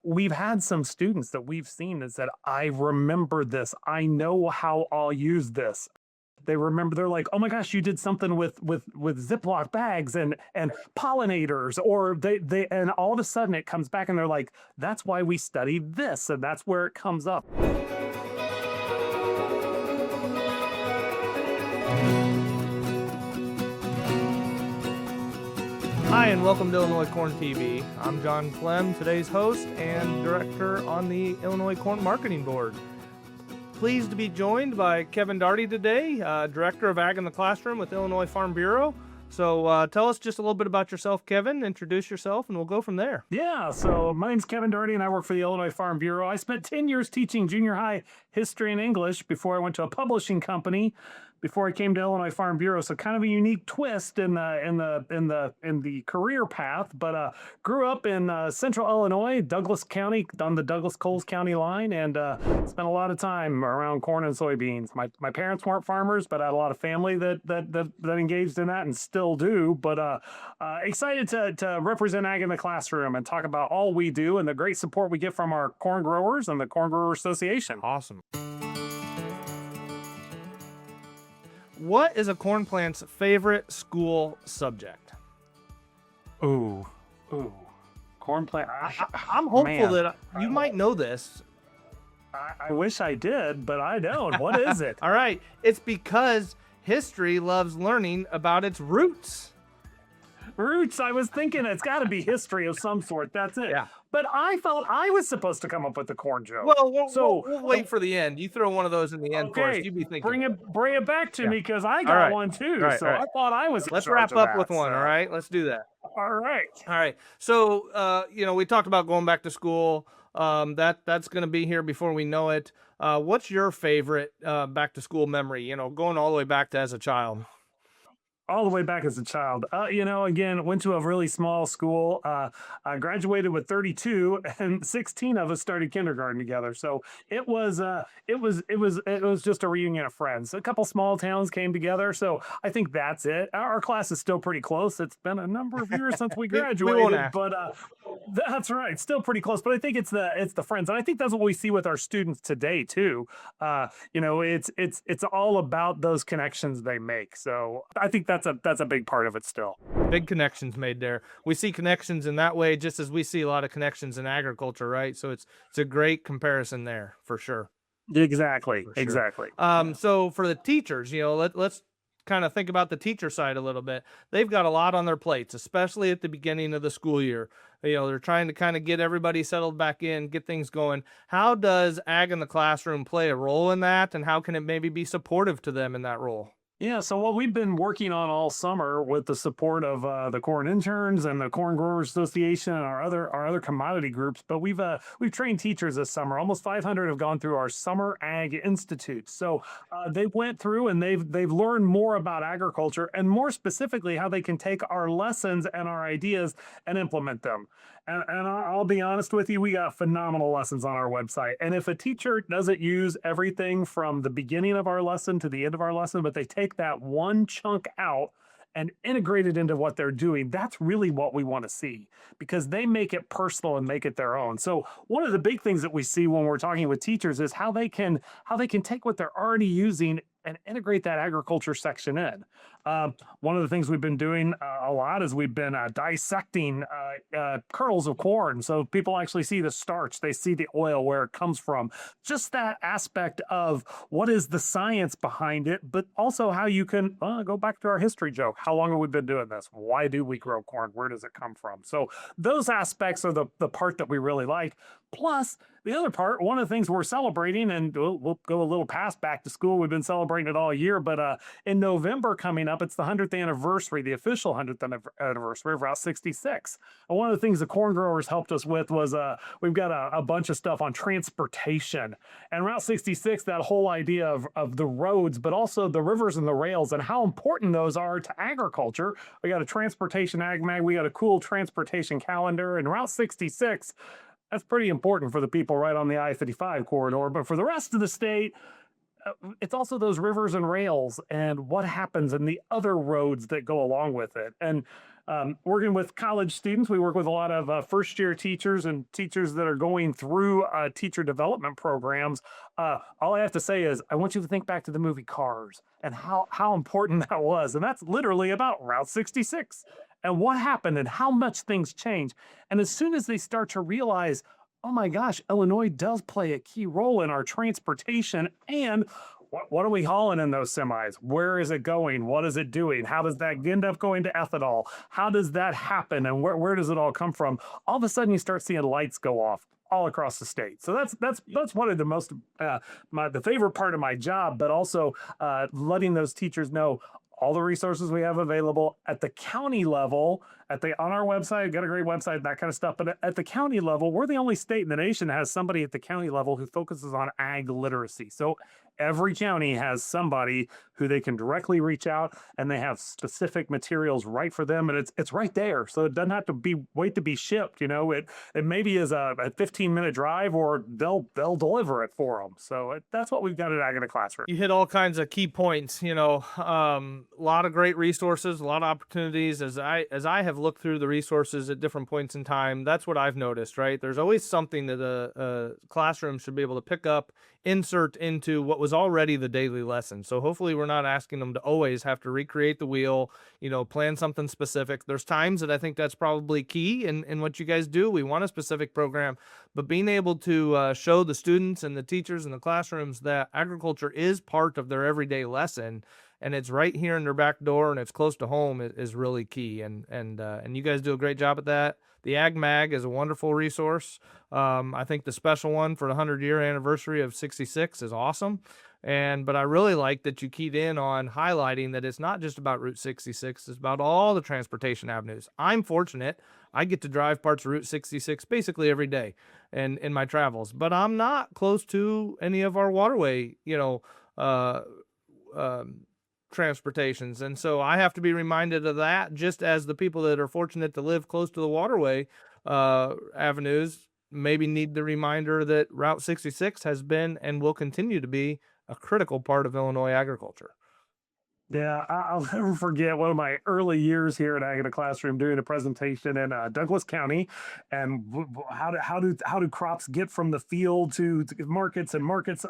we've had some students that we've seen that said, I remember this. I know how I'll use this. They remember, they're like, oh my gosh, you did something with Ziploc bags and pollinators, or they and all of a sudden it comes back and they're like, that's why we studied this, and that's where it comes up. Hi, and welcome to Illinois Corn TV. I'm John Klemm, today's host and director on the Illinois Corn Marketing Board. Pleased to be joined by Kevin Daugherty today, Director of Ag in the Classroom with Illinois Farm Bureau. So tell us just a little bit about yourself, Kevin. Introduce yourself, and we'll go from there. Yeah, so my name's Kevin Daugherty, and I work for the Illinois Farm Bureau. I spent 10 years teaching junior high history and English before I went to a publishing company, before I came to Illinois Farm Bureau. So kind of a unique twist in the career path. But grew up in central Illinois, Douglas County, on the Douglas-Coles County line, and spent a lot of time around corn and soybeans. My parents weren't farmers, but I had a lot of family that engaged in that and still do. But excited to represent Ag in the Classroom and talk about all we do and the great support we get from our corn growers and the Corn Grower Association. Awesome. What is a corn plant's favorite school subject? Ooh, corn plant. I'm hopeful that you might know this. I wish I did, but I don't. What is it? All right. It's because history loves learning about its roots. Roots. I was thinking it's got to be history of some sort. That's it. Yeah. But I felt I was supposed to come up with the corn joke. Well, we'll wait for the end. You throw one of those in the end for us. You be thinking. Bring it back to me, because I got one too. All right. I thought I was. Let's wrap up with one. All right. Let's do that. All right. So, we talked about going back to school. That's going to be here before we know it. What's your favorite back to school memory? Going all the way back to as a child. All the way back as a child. Again, went to a really small school. I graduated with 32, and 16 of us started kindergarten together. So it was just a reunion of friends. A couple small towns came together. So I think that's it. Our class is still pretty close. It's been a number of years since we graduated, but that's right, still pretty close. But I think it's the friends, and I think that's what we see with our students today too. It's all about those connections they make. So I think that's a big part of it still. Big connections made there. We see connections in that way, just as we see a lot of connections in agriculture, right? So it's a great comparison there for sure. Exactly. For sure. Exactly. So for the teachers, let's kind of think about the teacher side a little bit. They've got a lot on their plates, especially at the beginning of the school year. They're trying to kind of get everybody settled back in, get things going. How does Ag in the Classroom play a role in that, and how can it maybe be supportive to them in that role? Yeah, so what we've been working on all summer with the support of the corn interns and the Corn Growers Association and our other commodity groups, but we've trained teachers this summer. Almost 500 have gone through our Summer Ag Institute. So they went through and they've learned more about agriculture, and more specifically how they can take our lessons and our ideas and implement them. And I'll be honest with you, we got phenomenal lessons on our website. And if a teacher doesn't use everything from the beginning of our lesson to the end of our lesson, but they take that one chunk out and integrate it into what they're doing, that's really what we want to see, because they make it personal and make it their own. So one of the big things that we see when we're talking with teachers is how they can take what they're already using and integrate that agriculture section in. One of the things we've been doing a lot is we've been dissecting kernels of corn. So people actually see the starch, they see the oil, where it comes from. Just that aspect of what is the science behind it, but also how you can go back to our history joke. How long have we been doing this? Why do we grow corn? Where does it come from? So those aspects are the part that we really like. Plus, the other part, one of the things we're celebrating, and we'll go a little past back to school. We've been celebrating it all year, but in November coming up, it's the 100th anniversary, the official 100th anniversary of Route 66. And one of the things the corn growers helped us with was we've got a bunch of stuff on transportation. And Route 66, that whole idea of the roads, but also the rivers and the rails, and how important those are to agriculture. We got a transportation ag mag, we got a cool transportation calendar, and Route 66, that's pretty important for the people right on the I-55 corridor. But for the rest of the state, it's also those rivers and rails and what happens in the other roads that go along with it. And working with college students. We work with a lot of first-year teachers and teachers that are going through teacher development programs. All I have to say is I want you to think back to the movie Cars and how important that was. And that's literally about Route 66 and what happened and how much things change. And as soon as they start to realize, oh my gosh, Illinois does play a key role in our transportation. And what are we hauling in those semis? Where is it going? What is it doing? How does that end up going to ethanol? How does that happen? And where does it all come from? All of a sudden, you start seeing lights go off all across the state. So that's one of the most the favorite part of my job, but also letting those teachers know all the resources we have available at the county level, on our website, got a great website, that kind of stuff. But at the county level, we're the only state in the nation that has somebody at the county level who focuses on ag literacy. So every county has somebody who they can directly reach out, and they have specific materials right for them, and it's right there. So it doesn't have to wait to be shipped. It maybe is a 15-minute drive, or they'll deliver it for them. So that's what we've got at Ag in a Classroom. You hit all kinds of key points. A lot of great resources, a lot of opportunities. As I have looked through the resources at different points in time, that's what I've noticed. Right, there's always something that a classroom should be able to pick up, insert into what was already the daily lesson. So hopefully we're not asking them to always have to recreate the wheel, plan something specific. There's times that I think that's probably key in what you guys do. We want a specific program, but being able to show the students and the teachers in the classrooms that agriculture is part of their everyday lesson, and it's right here in their back door and it's close to home is really key. And you guys do a great job at that. The Ag Mag is a wonderful resource. I think the special one for the 100-year anniversary of 66 is awesome. But I really like that you keyed in on highlighting that it's not just about Route 66, it's about all the transportation avenues. I'm fortunate. I get to drive parts of Route 66 basically every day in my travels, but I'm not close to any of our waterway, transportations. And so I have to be reminded of that, just as the people that are fortunate to live close to the waterway avenues maybe need the reminder that Route 66 has been and will continue to be a critical part of Illinois agriculture. Yeah, I'll never forget one of my early years here at Ag in a Classroom doing a presentation in Douglas County, and how do crops get from the field to markets and markets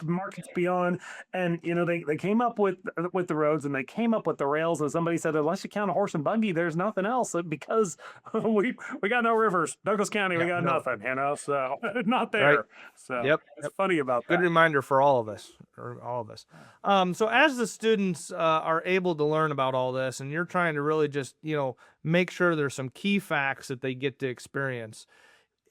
beyond. And they came up with the roads, and they came up with the rails, and somebody said, unless you count a horse and buggy, there's nothing else, because we got no rivers. Douglas County, we got nothing, so not there. Right. So Yep. it's funny about that. Good reminder for all of us. So as the students are able to learn about all this, and you're trying to really just, make sure there's some key facts that they get to experience.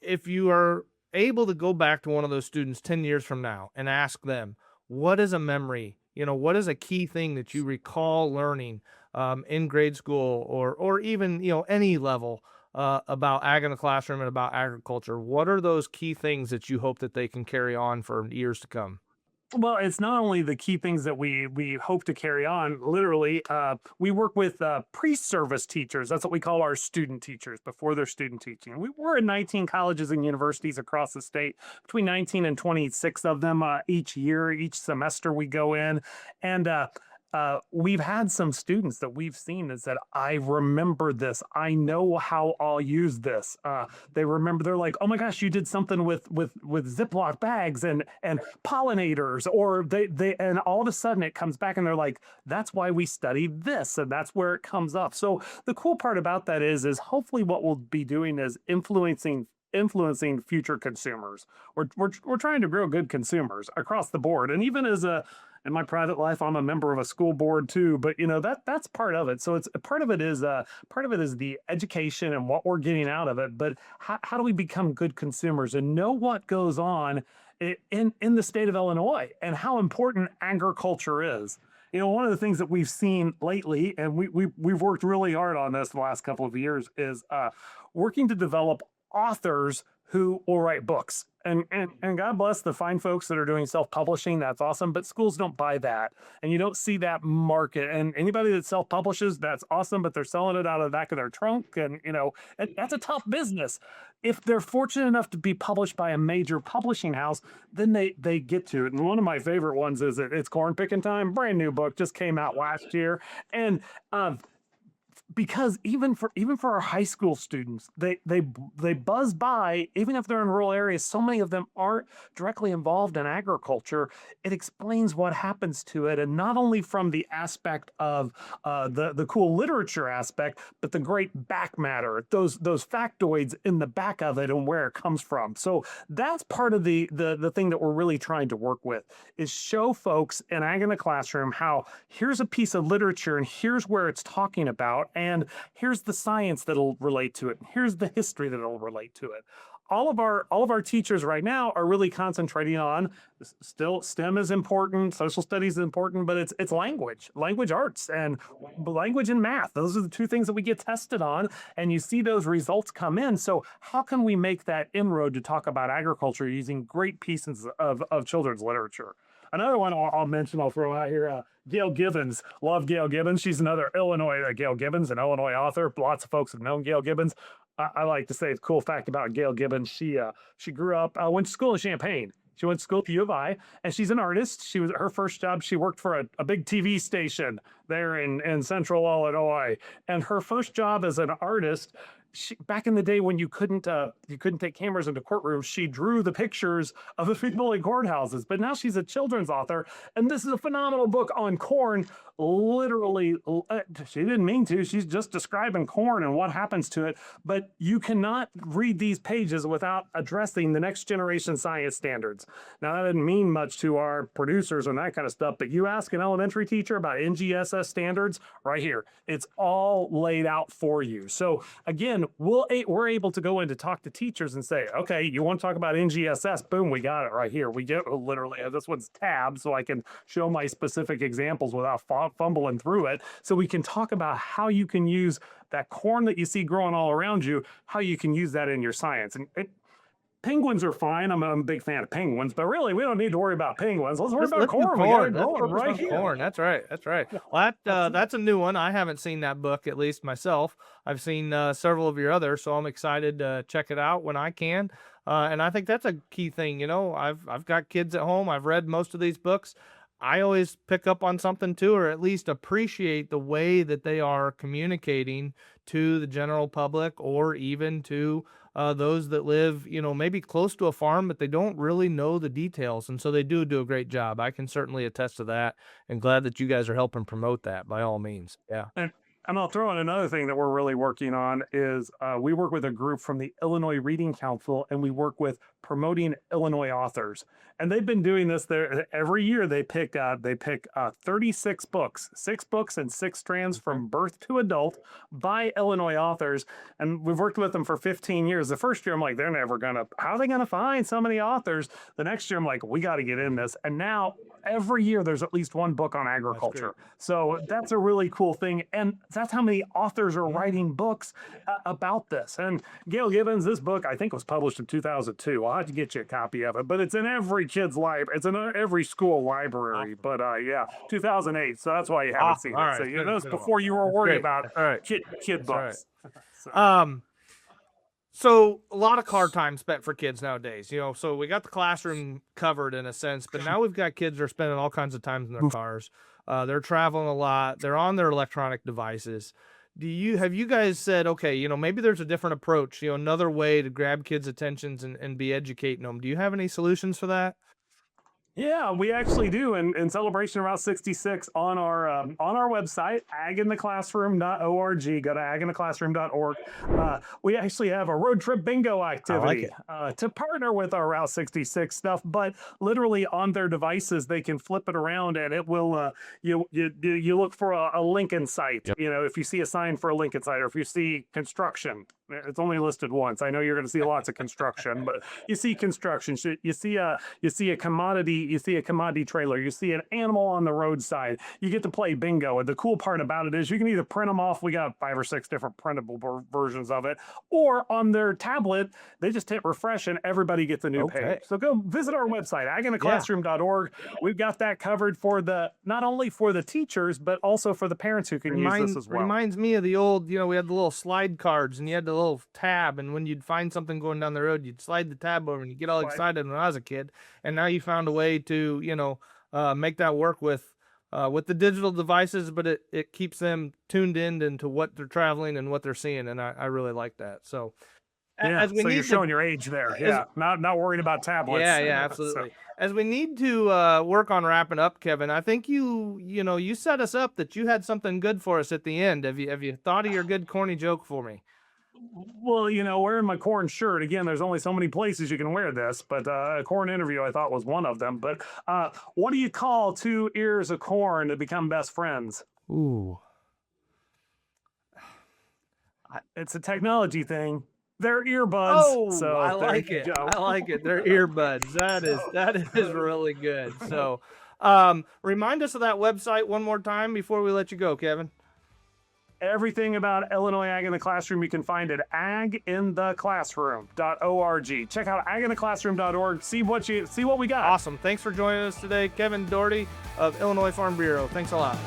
If you are able to go back to one of those students 10 years from now and ask them, what is a memory? What is a key thing that you recall learning in grade school or even, any level about Ag in the Classroom and about agriculture? What are those key things that you hope that they can carry on for years to come? Well, it's not only the key things that we hope to carry on. Literally, we work with pre-service teachers. That's what we call our student teachers before their student teaching. We're in 19 colleges and universities across the state, between 19 and 26 of them each year, each semester we go in. And we've had some students that we've seen that said, I remember this. I know how I'll use this. They remember, they're like, oh my gosh, you did something with Ziploc bags and pollinators, or they and all of a sudden it comes back and they're like, that's why we studied this, and that's where it comes up. So the cool part about that is hopefully what we'll be doing is influencing future consumers. We're trying to grow good consumers across the board. And even in my private life, I'm a member of a school board too, but that's part of it. So it's part of it is the education and what we're getting out of it. But how do we become good consumers and know what goes on in the state of Illinois and how important agriculture is? One of the things that we've seen lately, and we've worked really hard on this the last couple of years, is working to develop authors who will write books. And God bless the fine folks that are doing self-publishing. That's awesome. But schools don't buy that. And you don't see that market. And anybody that self-publishes, that's awesome, but they're selling it out of the back of their trunk. And, that's a tough business. If they're fortunate enough to be published by a major publishing house, then they get to it. And one of my favorite ones is It's Corn Picking Time. Brand new book, just came out last year. And because even for our high school students, they buzz by, even if they're in rural areas. So many of them aren't directly involved in agriculture. It explains what happens to it, and not only from the aspect of the cool literature aspect, but the great back matter, those factoids in the back of it and where it comes from. So that's part of the thing that we're really trying to work with, is show folks in Ag in the Classroom how here's a piece of literature and here's where it's talking about, and here's the science that'll relate to it, and here's the history that'll relate to it. All of our teachers right now are really concentrating on, still STEM is important, social studies is important, but it's language arts, and language and math. Those are the two things that we get tested on, and you see those results come in. So how can we make that inroad to talk about agriculture using great pieces of children's literature? Another one I'll mention, I'll throw out here, Gail Gibbons. Love Gail Gibbons. She's another Gail Gibbons, an Illinois author. Lots of folks have known Gail Gibbons. I like to say, it's a cool fact about Gail Gibbons. She grew up, went to school in Champaign. She went to school at the U of I, and she's an artist. Her first job, she worked for a big TV station there in central Illinois. And her first job as an artist, back in the day when you couldn't take cameras into courtrooms, she drew the pictures of the people in courthouses. But now she's a children's author, and this is a phenomenal book on corn. Literally, she didn't mean to. She's just describing corn and what happens to it. But you cannot read these pages without addressing the next generation science standards. Now, that didn't mean much to our producers and that kind of stuff, but you ask an elementary teacher about NGSS standards, right here, it's all laid out for you. So again, we're able to go in to talk to teachers and say, okay, you want to talk about NGSS? Boom, we got it right here. We get literally, this one's tabbed so I can show my specific examples without fumbling through it. So we can talk about how you can use that corn that you see growing all around you, how you can use that in your science. And penguins are fine. I'm a big fan of penguins, but really, we don't need to worry about penguins. Let's worry about corn. We got it growing right here. Corn. That's right. That's right. Well, that's a new one. I haven't seen that book, at least myself. I've seen several of your others, so I'm excited to check it out when I can. And I think that's a key thing. You know, I've got kids at home. I've read most of these books. I always pick up on something too, or at least appreciate the way that they are communicating to the general public, or even to those that live, you know, maybe close to a farm, but they don't really know the details. And so they do a great job. I can certainly attest to that, and glad that you guys are helping promote that by all means. Yeah. And I'll throw in another thing that we're really working on is we work with a group from the Illinois Reading Council, and we work with promoting Illinois authors. And they've been doing this there every year. They pick 36 books, 6 books and 6 strands from birth to adult by Illinois authors. And we've worked with them for 15 years. The first year, I'm like, how are they going to find so many authors? The next year, I'm like, we got to get in this. And now every year there's at least one book on agriculture. So that's a really cool thing. And that's how many authors are writing books about this. And Gail Gibbons, this book, I think was published in 2002. I'll have to get you a copy of it, but it's in every kid's library. It's in every school library. But yeah, 2008. So that's why you haven't seen it. Right. So you know, before you were worried about kid books. Right. So a lot of car time spent for kids nowadays, you know, so we got the classroom covered in a sense, but now we've got kids that are spending all kinds of time in their cars. They're traveling a lot. They're on their electronic devices. Have you guys said, okay, you know, maybe there's a different approach, you know, another way to grab kids' attentions and be educating them? Do you have any solutions for that? Yeah, we actually do. In celebration of Route 66 on our website, agintheclassroom.org. Go to agintheclassroom.org. We actually have a road trip bingo activity to partner with our Route 66 stuff. But literally on their devices, they can flip it around, and it will. You look for a Lincoln site. Yep. You know, if you see a sign for a Lincoln site, or if you see construction. It's only listed once. I know you're going to see lots of construction, but you see construction. You see a commodity trailer. You see an animal on the roadside. You get to play bingo. And the cool part about it is you can either print them off. We got 5 or 6 different printable versions of it, or on their tablet, they just hit refresh and everybody gets a new page. So go visit our website, agintheclassroom.org. We've got that covered for not only for the teachers, but also for the parents who can use this as well. Reminds me of the old, you know, we had the little slide cards, and you had the little tab, and when you'd find something going down the road, you'd slide the tab over and you get all excited when I was a kid. And now you found a way to, you know, make that work with with the digital devices, but it keeps them tuned in into what they're traveling and what they're seeing, and I really like that. So Yeah, as we so need you're to, showing your age there. Yeah, not worrying about tablets. yeah, So, absolutely. As we need to work on wrapping up, Kevin, I think you set us up that you had something good for us at the end. Have you thought of your good corny joke for me? well, wearing my corn shirt again. There's only so many places you can wear this, but a corn interview I thought was one of them. But what do you call two ears of corn to become best friends? Ooh. It's a technology thing. They're earbuds. Oh, I So there like you it. go. I like it. They're earbuds. That is really good. So, remind us of that website one more time before we let you go, Kevin. Everything about Illinois Ag in the Classroom you can find at agintheclassroom.org. Check out agintheclassroom.org. See what we got. Awesome. Thanks for joining us today, Kevin Daugherty of Illinois Farm Bureau. Thanks a lot.